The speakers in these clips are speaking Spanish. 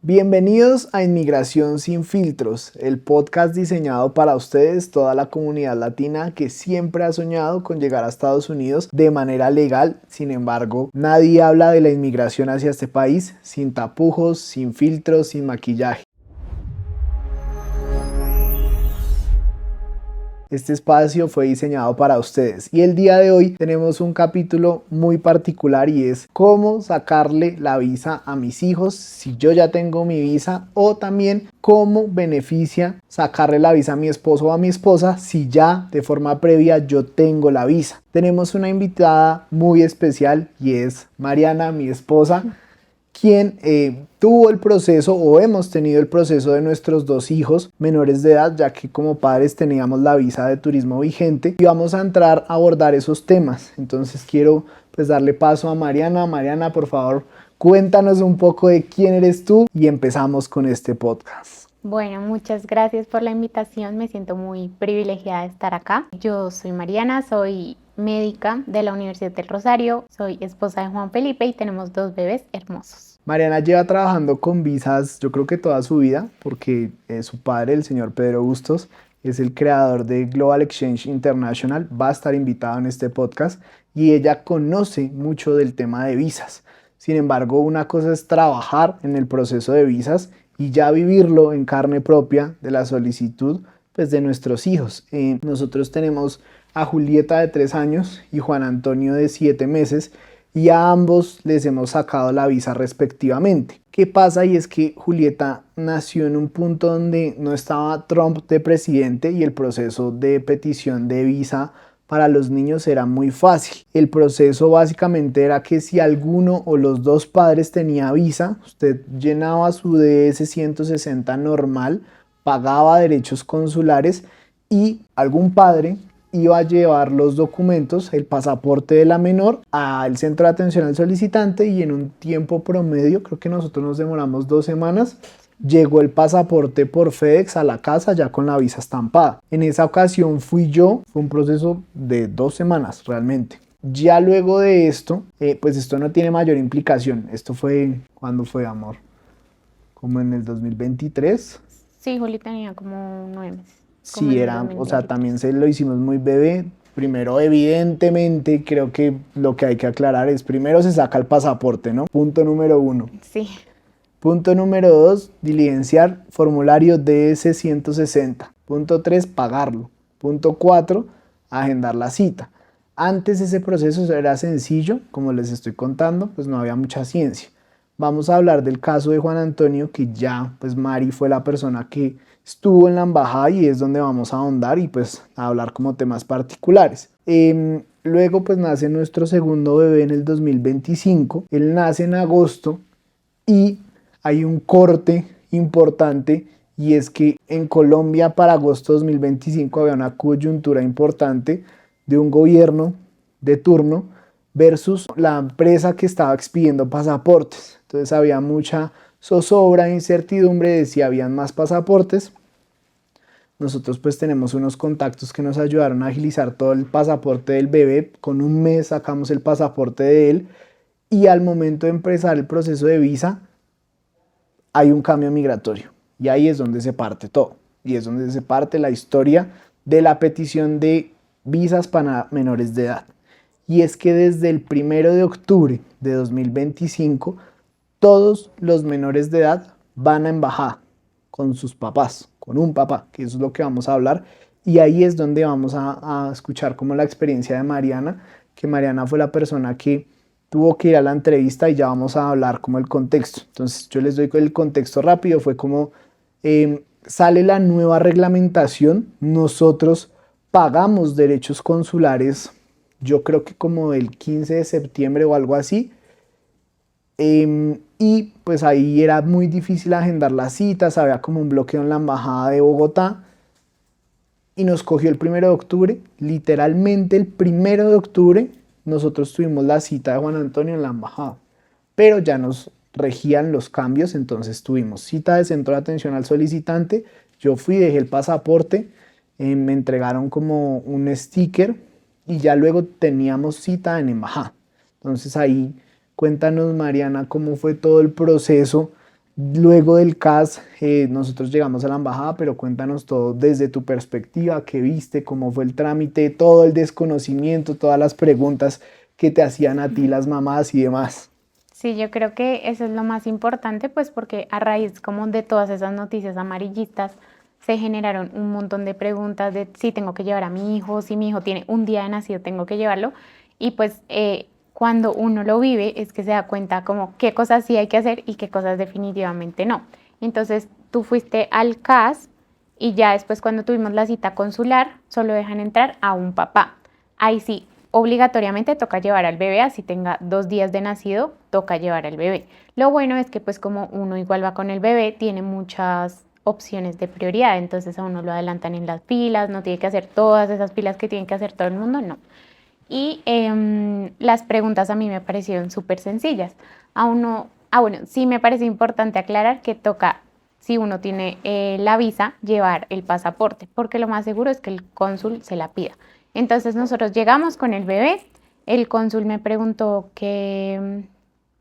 Bienvenidos a Inmigración sin filtros, el podcast diseñado para ustedes, toda la comunidad latina que siempre ha soñado con llegar a Estados Unidos de manera legal. Sin embargo, nadie habla de la inmigración hacia este país sin tapujos, sin filtros, sin maquillaje. Este espacio fue diseñado para ustedes y el día de hoy tenemos un capítulo muy particular y es cómo sacarle la visa a mis hijos si yo ya tengo mi visa, o también cómo beneficia sacarle la visa a mi esposo o a mi esposa si ya de forma previa yo tengo la visa. Tenemos una invitada muy especial y es Mariana, mi esposa, quien tuvo el proceso o hemos tenido el proceso de nuestros dos hijos menores de edad, ya que como padres teníamos la visa de turismo vigente y vamos a entrar a abordar esos temas. Entonces quiero darle paso a Mariana. Mariana, por favor, cuéntanos un poco de quién eres tú y empezamos con este podcast. Bueno, muchas gracias por la invitación, me siento muy privilegiada de estar acá. Yo soy Mariana, soy médica de la Universidad del Rosario, soy esposa de Juan Felipe y tenemos 2 bebés hermosos. Mariana lleva trabajando con visas yo creo que toda su vida, porque su padre, el señor Pedro Bustos, es el creador de Global Exchange International, va a estar invitado en este podcast y ella conoce mucho del tema de visas. Sin embargo, una cosa es trabajar en el proceso de visas y ya vivirlo en carne propia de la solicitud de nuestros hijos. Nosotros tenemos a Julieta de 3 años y Juan Antonio de 7 meses y a ambos les hemos sacado la visa respectivamente. ¿Qué pasa? Y es que Julieta nació en un punto donde no estaba Trump de presidente y el proceso de petición de visa para los niños era muy fácil. El proceso básicamente era que si alguno o los dos padres tenía visa, usted llenaba su DS-160 normal, pagaba derechos consulares y algún padre iba a llevar los documentos, el pasaporte de la menor, al centro de atención al solicitante y en un tiempo promedio, creo que nosotros nos demoramos 2 semanas, llegó el pasaporte por FedEx a la casa ya con la visa estampada. En esa ocasión fui yo, fue un proceso de 2 semanas realmente. Ya luego de esto, pues esto no tiene mayor implicación. Esto fue, ¿cuándo fue, amor? Como en el 2023. Sí, Juli tenía como 9 meses. Sí, era, o sea, también se lo hicimos muy bebé. Primero, evidentemente, creo que lo que hay que aclarar es, primero se saca el pasaporte, ¿no? Punto número 1. Sí. Punto número 2, diligenciar formulario DS-160. Punto 3, pagarlo. Punto 4, agendar la cita. Antes ese proceso era sencillo, como les estoy contando, pues no había mucha ciencia. Vamos a hablar del caso de Juan Antonio, que ya, pues Mari fue la persona que estuvo en la embajada y es donde vamos a ahondar y pues a hablar como temas particulares. Luego pues nace nuestro segundo bebé en el 2025, él nace en agosto y hay un corte importante y es que en Colombia para agosto 2025 había una coyuntura importante de un gobierno de turno versus la empresa que estaba expidiendo pasaportes. Entonces había mucha zozobra, incertidumbre de si habían más pasaportes. Nosotros pues tenemos unos contactos que nos ayudaron a agilizar todo el pasaporte del bebé. Con un mes sacamos el pasaporte de él y al momento de empezar el proceso de visa hay un cambio migratorio y ahí es donde se parte todo y es donde se parte la historia de la petición de visas para menores de edad. Y es que desde el 1 de octubre de 2025 todos los menores de edad van a embajada con sus papás, con un papá, que eso es lo que vamos a hablar. Y ahí es donde vamos a escuchar como la experiencia de Mariana, que Mariana fue la persona que tuvo que ir a la entrevista y ya vamos a hablar como el contexto. Entonces yo les doy el contexto rápido, fue como sale la nueva reglamentación, nosotros pagamos derechos consulares, yo creo que como el 15 de septiembre o algo así, y pues ahí era muy difícil agendar las citas, había como un bloqueo en la embajada de Bogotá y nos cogió el 1 de octubre, literalmente el 1 de octubre nosotros tuvimos la cita de Juan Antonio en la embajada, pero ya nos regían los cambios, entonces tuvimos cita de centro de atención al solicitante, yo fui, dejé el pasaporte, me entregaron como un sticker y ya luego teníamos cita en embajada. Entonces ahí cuéntanos, Mariana, cómo fue todo el proceso Luego del CAS, nosotros llegamos a la embajada, pero cuéntanos todo desde tu perspectiva, qué viste, cómo fue el trámite, todo el desconocimiento, todas las preguntas que te hacían a ti las mamás y demás. Sí, yo creo que eso es lo más importante, pues porque a raíz como de todas esas noticias amarillistas se generaron un montón de preguntas de si tengo que llevar a mi hijo, si mi hijo tiene un día de nacido, tengo que llevarlo. Y pues cuando uno lo vive es que se da cuenta como qué cosas sí hay que hacer y qué cosas definitivamente no. Entonces tú fuiste al CAS y ya después cuando tuvimos la cita consular solo dejan entrar a un papá. Ahí sí, obligatoriamente toca llevar al bebé, así tenga 2 días de nacido, toca llevar al bebé. Lo bueno es que pues como uno igual va con el bebé, tiene muchas opciones de prioridad, entonces a uno lo adelantan en las filas, no tiene que hacer todas esas filas que tiene que hacer todo el mundo, no. Y las preguntas a mí me parecieron súper sencillas. A uno, bueno, sí me parece importante aclarar que toca, si uno tiene la visa, llevar el pasaporte, porque lo más seguro es que el cónsul se la pida. Entonces nosotros llegamos con el bebé, el cónsul me preguntó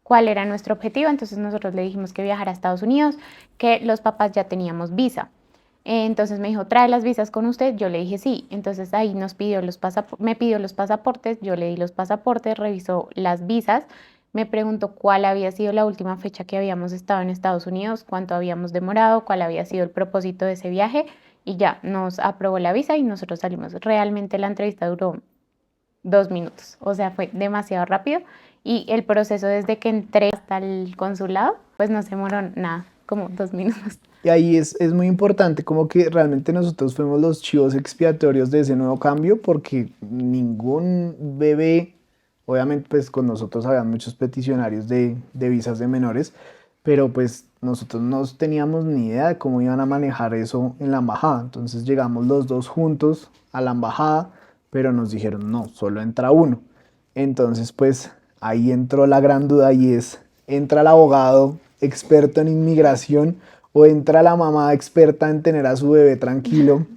cuál era nuestro objetivo, entonces nosotros le dijimos que viajar a Estados Unidos, que los papás ya teníamos visa. Entonces me dijo, ¿trae las visas con usted? Yo le dije sí. Entonces ahí me pidió los pasaportes, yo le di los pasaportes, revisó las visas, me preguntó cuál había sido la última fecha que habíamos estado en Estados Unidos, cuánto habíamos demorado, cuál había sido el propósito de ese viaje y ya nos aprobó la visa y nosotros salimos. Realmente la entrevista duró 2 minutos, o sea, fue demasiado rápido y el proceso desde que entré hasta el consulado, pues no se demoró nada, como 2 minutos. Y ahí es muy importante como que realmente nosotros fuimos los chivos expiatorios de ese nuevo cambio porque ningún bebé, obviamente pues con nosotros había muchos peticionarios de visas de menores, pero pues nosotros no teníamos ni idea de cómo iban a manejar eso en la embajada. Entonces llegamos los dos juntos a la embajada, pero nos dijeron no, solo entra uno. Entonces pues ahí entró la gran duda y es, ¿entra el abogado experto en inmigración o entra la mamá experta en tener a su bebé tranquilo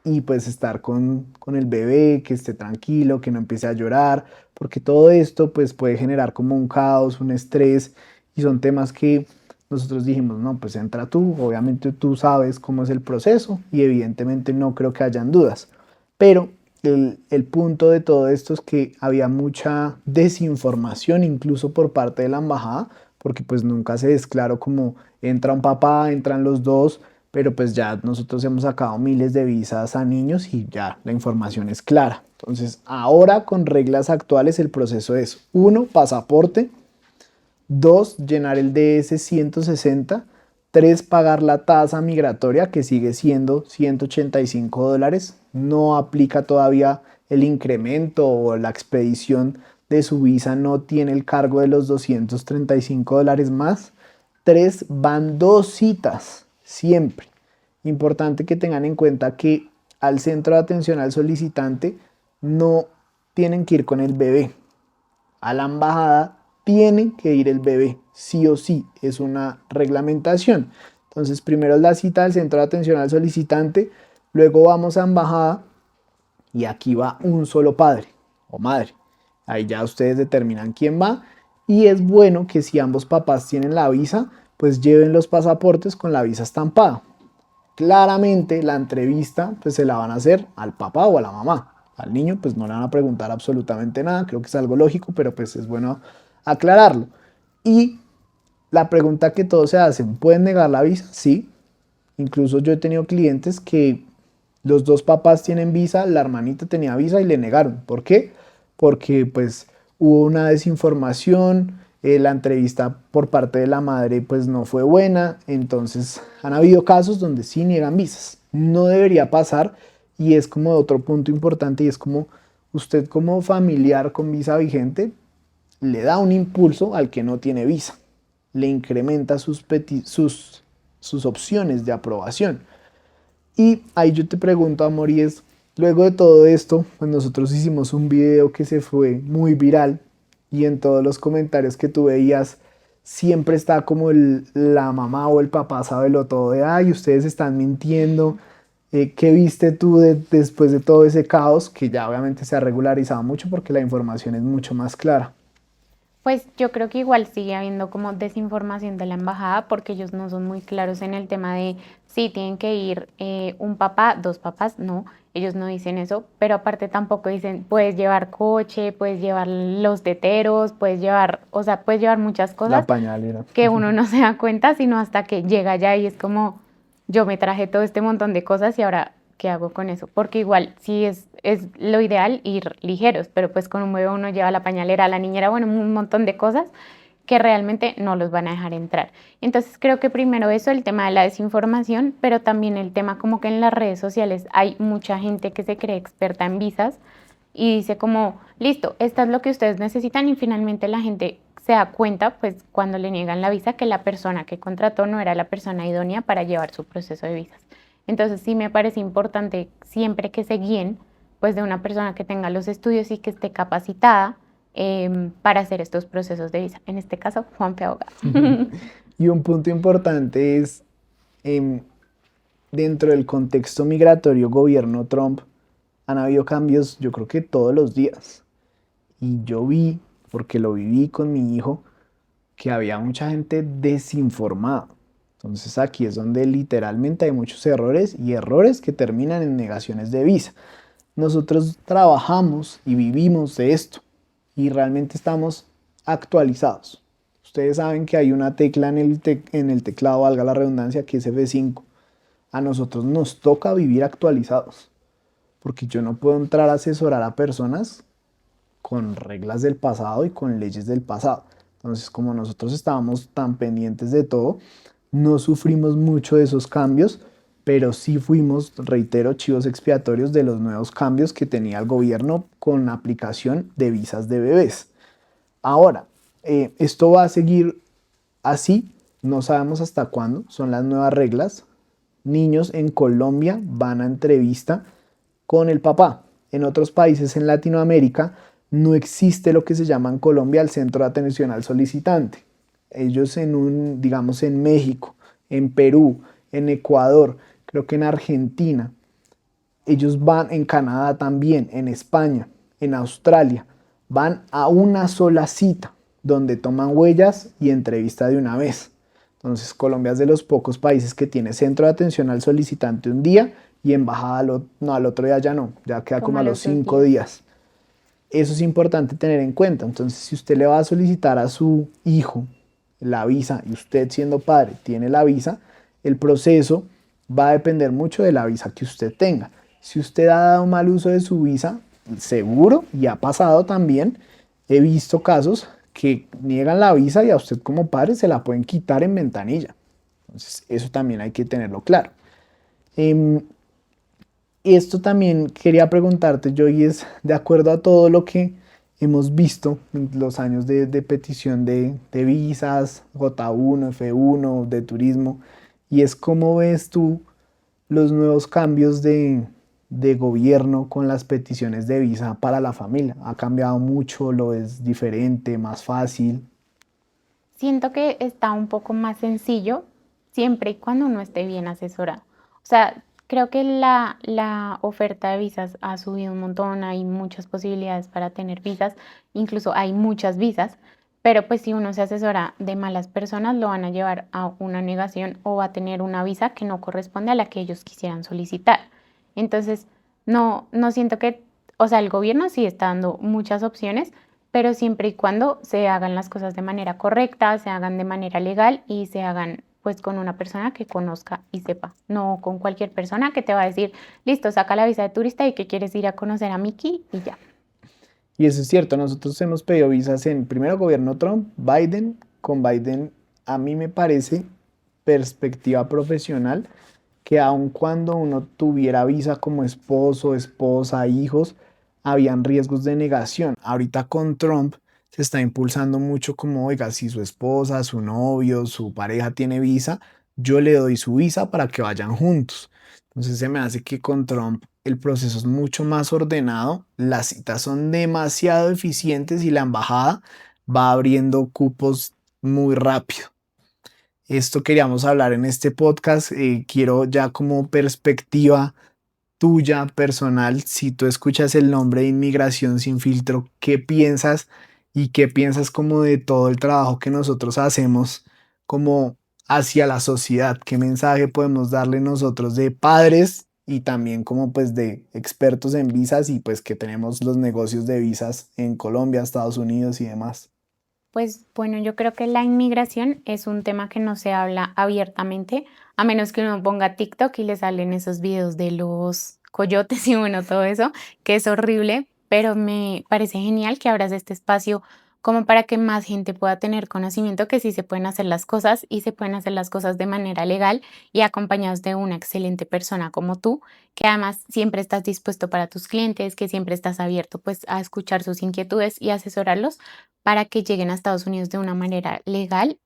y pues estar con el bebé, que esté tranquilo, que no empiece a llorar, porque todo esto pues puede generar como un caos, un estrés y son temas que nosotros dijimos, no, pues entra tú, obviamente tú sabes cómo es el proceso y evidentemente no creo que hayan dudas, pero el punto de todo esto es que había mucha desinformación incluso por parte de la embajada, porque pues nunca se desclaró como entra un papá, entran los dos, pero pues ya nosotros hemos sacado miles de visas a niños y ya la información es clara. Entonces, ahora con reglas actuales el proceso es: uno, pasaporte; dos, llenar el DS 160; tres, pagar la tasa migratoria que sigue siendo $185. No aplica todavía el incremento o la expedición de su visa, no tiene el cargo de los $235 más. Tres, van dos citas, siempre. Importante que tengan en cuenta que al centro de atención al solicitante no tienen que ir con el bebé. A la embajada tiene que ir el bebé, sí o sí, es una reglamentación. Entonces, primero es la cita del centro de atención al solicitante, luego vamos a embajada y aquí va un solo padre o madre. Ahí ya ustedes determinan quién va y es bueno que si ambos papás tienen la visa, pues lleven los pasaportes con la visa estampada. Claramente la entrevista pues se la van a hacer al papá o a la mamá. Al niño pues no le van a preguntar absolutamente nada, creo que es algo lógico, pero pues es bueno aclararlo. Y la pregunta que todos se hacen, ¿pueden negar la visa? Sí. Incluso yo he tenido clientes que los dos papás tienen visa, la hermanita tenía visa y le negaron. ¿Por qué? Porque pues hubo una desinformación, la entrevista por parte de la madre pues no fue buena, entonces han habido casos donde sí niegan visas. No debería pasar y es como otro punto importante y es como usted como familiar con visa vigente le da un impulso al que no tiene visa, le incrementa sus opciones de aprobación. Y ahí yo te pregunto, amor, y es, luego de todo esto, pues nosotros hicimos un video que se fue muy viral y en todos los comentarios que tú veías, siempre está como la mamá o el papá sábelo todo de, ay, ustedes están mintiendo. ¿Qué viste tú después de todo ese caos que ya obviamente se ha regularizado mucho porque la información es mucho más clara? Pues yo creo que igual sigue habiendo como desinformación de la embajada porque ellos no son muy claros en el tema de si tienen que ir un papá, dos papás, no, ellos no dicen eso, pero aparte tampoco dicen puedes llevar coche, puedes llevar los teteros, puedes llevar, o sea, puedes llevar muchas La cosas pañalera. que uno no se da cuenta sino hasta que llega allá y es como yo me traje todo este montón de cosas y ahora, ¿qué hago con eso? Porque igual sí es lo ideal ir ligeros, pero pues con un bebé uno lleva la pañalera, la niñera, bueno, un montón de cosas que realmente no los van a dejar entrar. Entonces creo que primero eso, el tema de la desinformación, pero también el tema como que en las redes sociales hay mucha gente que se cree experta en visas y dice como, listo, esto es lo que ustedes necesitan y finalmente la gente se da cuenta, pues cuando le niegan la visa, que la persona que contrató no era la persona idónea para llevar su proceso de visas. Entonces sí me parece importante siempre que se guíen, pues de una persona que tenga los estudios y que esté capacitada para hacer estos procesos de visa. En este caso, Juan P. Abogado. Y un punto importante es, em, dentro del contexto migratorio gobierno Trump, han habido cambios, yo creo que todos los días. Y yo vi, porque lo viví con mi hijo, que había mucha gente desinformada. Entonces aquí es donde literalmente hay muchos errores y errores que terminan en negaciones de visa. Nosotros trabajamos y vivimos de esto y realmente estamos actualizados. Ustedes saben que hay una tecla en el teclado, valga la redundancia, que es F5. A nosotros nos toca vivir actualizados, porque yo no puedo entrar a asesorar a personas con reglas del pasado y con leyes del pasado. Entonces, como nosotros estábamos tan pendientes de todo, no sufrimos mucho de esos cambios, pero sí fuimos, reitero, chivos expiatorios de los nuevos cambios que tenía el gobierno con aplicación de visas de bebés. Ahora, esto va a seguir así, no sabemos hasta cuándo, son las nuevas reglas. Niños en Colombia van a entrevista con el papá. En otros países en Latinoamérica no existe lo que se llama en Colombia el centro de atención al solicitante. Ellos digamos en México, en Perú, en Ecuador, creo que en Argentina, ellos van en Canadá también, en España, en Australia, van a una sola cita donde toman huellas y entrevista de una vez. Entonces Colombia es de los pocos países que tiene centro de atención al solicitante un día y embajada no, al otro día ya no, ya queda como a los 5 días. Eso es importante tener en cuenta. Entonces, si usted le va a solicitar a su hijo la visa y usted siendo padre tiene la visa, el proceso va a depender mucho de la visa que usted tenga. Si usted ha dado mal uso de su visa, seguro, y ha pasado también, he visto casos que niegan la visa y a usted como padre se la pueden quitar en ventanilla. Entonces, eso también hay que tenerlo claro. Y esto también quería preguntarte, Joy, es de acuerdo a todo lo que hemos visto en los años de petición de visas, J1, F1, de turismo, y es cómo ves tú los nuevos cambios de gobierno con las peticiones de visa para la familia. ¿Ha cambiado mucho? ¿Lo es diferente, más fácil? Siento que está un poco más sencillo siempre y cuando uno esté bien asesorado. O sea, creo que la oferta de visas ha subido un montón, hay muchas posibilidades para tener visas, incluso hay muchas visas, pero pues si uno se asesora de malas personas, lo van a llevar a una negación o va a tener una visa que no corresponde a la que ellos quisieran solicitar. Entonces, no siento que, o sea, el gobierno sí está dando muchas opciones, pero siempre y cuando se hagan las cosas de manera correcta, se hagan de manera legal y se hagan pues con una persona que conozca y sepa, no con cualquier persona que te va a decir, listo, saca la visa de turista y que quieres ir a conocer a Mickey y ya. Y eso es cierto, nosotros hemos pedido visas en primero gobierno Trump, Biden, con Biden a mí me parece perspectiva profesional que aun cuando uno tuviera visa como esposo, esposa, hijos, habían riesgos de negación. Ahorita con Trump se está impulsando mucho como, oiga, si su esposa, su novio, su pareja tiene visa, yo le doy su visa para que vayan juntos. Entonces se me hace que con Trump el proceso es mucho más ordenado, las citas son demasiado eficientes y la embajada va abriendo cupos muy rápido. Esto queríamos hablar en este podcast. Quiero ya como perspectiva tuya personal, si tú escuchas el nombre de Inmigración Sin Filtro, ¿qué piensas ¿Y qué piensas como de todo el trabajo que nosotros hacemos como hacia la sociedad? ¿Qué mensaje podemos darle nosotros de padres y también como pues de expertos en visas y pues que tenemos los negocios de visas en Colombia, Estados Unidos y demás? Pues bueno, yo creo que la inmigración es un tema que no se habla abiertamente, a menos que uno ponga TikTok y le salen esos videos de los coyotes y bueno, todo eso, que es horrible, pero me parece genial que abras este espacio como para que más gente pueda tener conocimiento que sí se pueden hacer las cosas y se pueden hacer las cosas de manera legal y acompañados de una excelente persona como tú, que además siempre estás dispuesto para tus clientes, que siempre estás abierto pues a escuchar sus inquietudes y asesorarlos para que lleguen a Estados Unidos de una manera legal,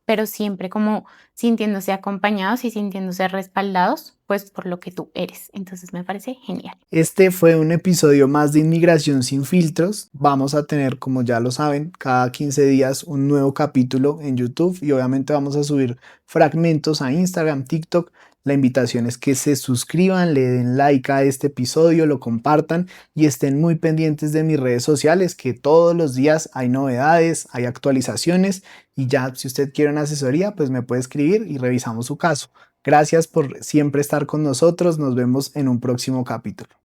pero siempre como sintiéndose acompañados y sintiéndose respaldados, pues por lo que tú eres. Entonces me parece genial. Este fue un episodio más de Inmigración sin filtros. Vamos a tener, como ya lo saben, cada 15 días un nuevo capítulo en YouTube y obviamente vamos a subir fragmentos a Instagram, TikTok. La invitación es que se suscriban, le den like a este episodio, lo compartan y estén muy pendientes de mis redes sociales, que todos los días hay novedades, hay actualizaciones y ya si usted quiere una asesoría, pues me puede escribir y revisamos su caso. Gracias por siempre estar con nosotros. Nos vemos en un próximo capítulo.